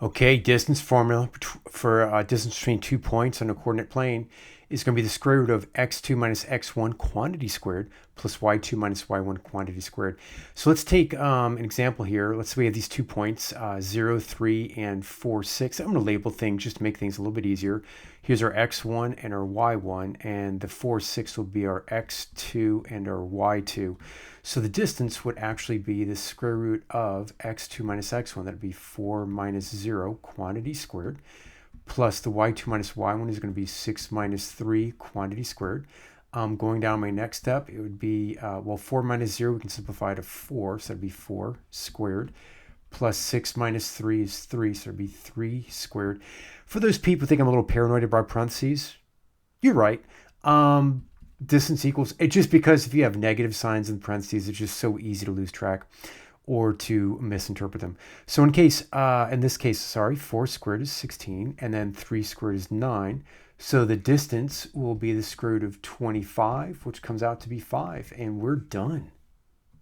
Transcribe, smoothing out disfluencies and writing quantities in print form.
Okay, distance formula for distance between 2 points on a coordinate plane is going to be the square root of x2 minus x1 quantity squared plus y2 minus y1 quantity squared. So let's take an example here. Let's say we have these 2 points, 0, 3, and 4, 6. I'm going to label things just to make things a little bit easier. Here's our x1 and our y1, and the 4, 6 will be our x2 and our y2. So the distance would actually be the square root of x2 minus x1. That would be 4 minus 0 quantity squared, plus the y2 minus y1 is going to be 6 minus 3 quantity squared. Going down my next step, it would be, 4 minus 0, we can simplify to 4, so that'd be 4 squared, plus 6 minus 3 is 3, so it'd be 3 squared. For those people who think I'm a little paranoid about parentheses, you're right. Distance equals, it's just because if you have negative signs in parentheses, it's just so easy to lose track or to misinterpret them. So in this case, 4 squared is 16, and then 3 squared is 9. So the distance will be the square root of 25, which comes out to be 5, and we're done.